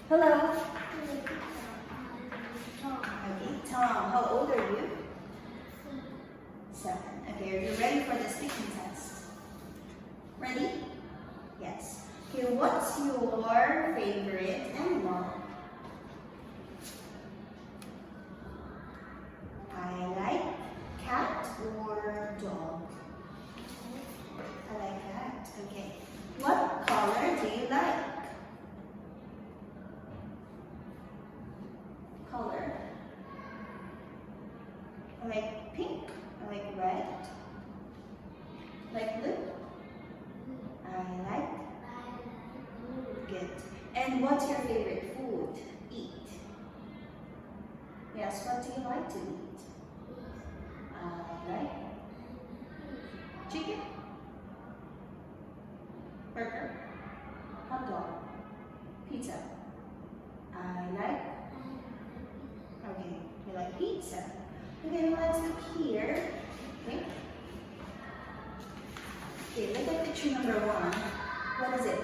Hello. Okay, Tom, how old are you? 7. Okay, are you ready for the speaking test? Ready? Yes. Okay, what's your favorite animal? I like cat or dog. I like cat. Okay. What color do you like? Color. I like pink. I like red. I like blue. I like good. And what's your favorite food? Eat. Yes, what do you like to eat? I like chicken, burger, hot dog, pizza. I like, okay, you like pizza. Okay, let's look here. Okay. Okay, look at picture number 1. What is it?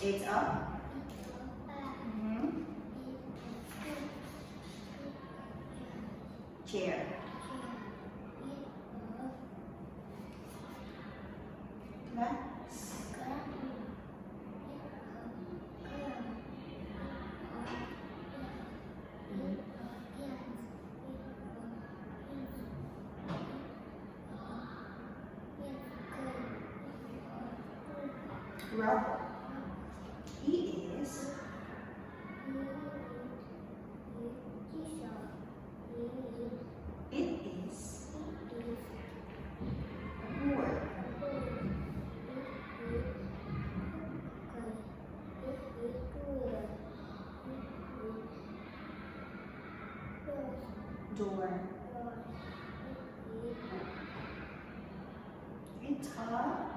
It's a chair. Glass. Rubber. He is it is a board. Door. It's a cup.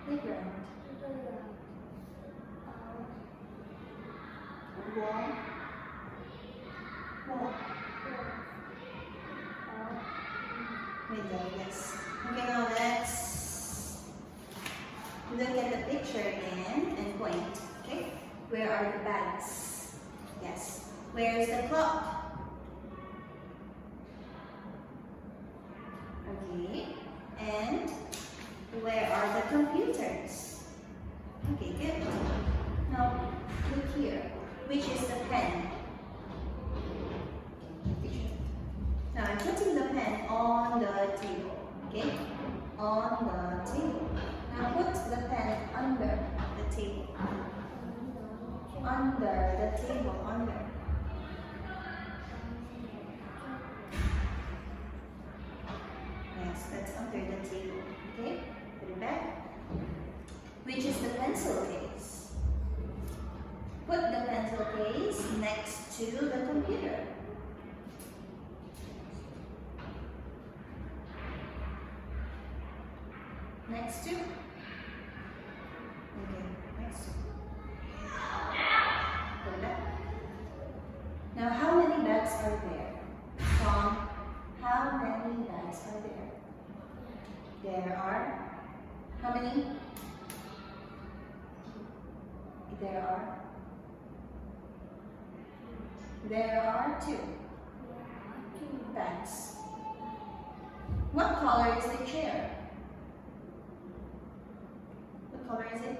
Playground. Wall. Wall. Window, yes. Okay, now let's look at the picture again and point. Okay, where are the bags? Yes. Where is the clock? Okay, and where are the computers? Okay, good. Now, look here. Which is the pen? Now, I'm putting the pen on the table. Okay? On the table. Now, put the pen under the table. Under the table. Under. Yes, that's under the table. Okay? Put it back. Which is the pencil case? Put the pencil case next to the computer. Next to? Okay, next to. Put it back. Now, how many bags are there? Tom, how many bags are there? There are, how many? There are 2 bags. What color is the chair? What color is it?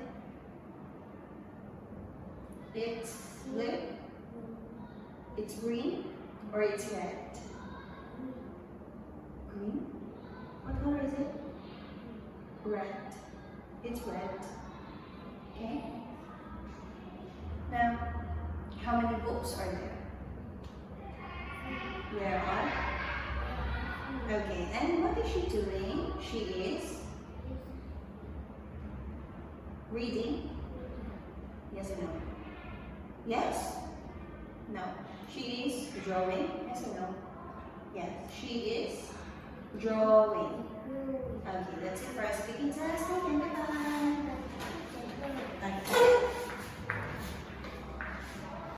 It's blue, it's green, or it's red? Green. What color is it? Red. It's red. Okay. Now, how many books are there? There are. Okay, and what is she doing? She is reading. Yes or no? Yes? No. She is drawing. Yes or no? Yes. She is drawing. Okay, that's it for our speaking test. Okay, bye-bye.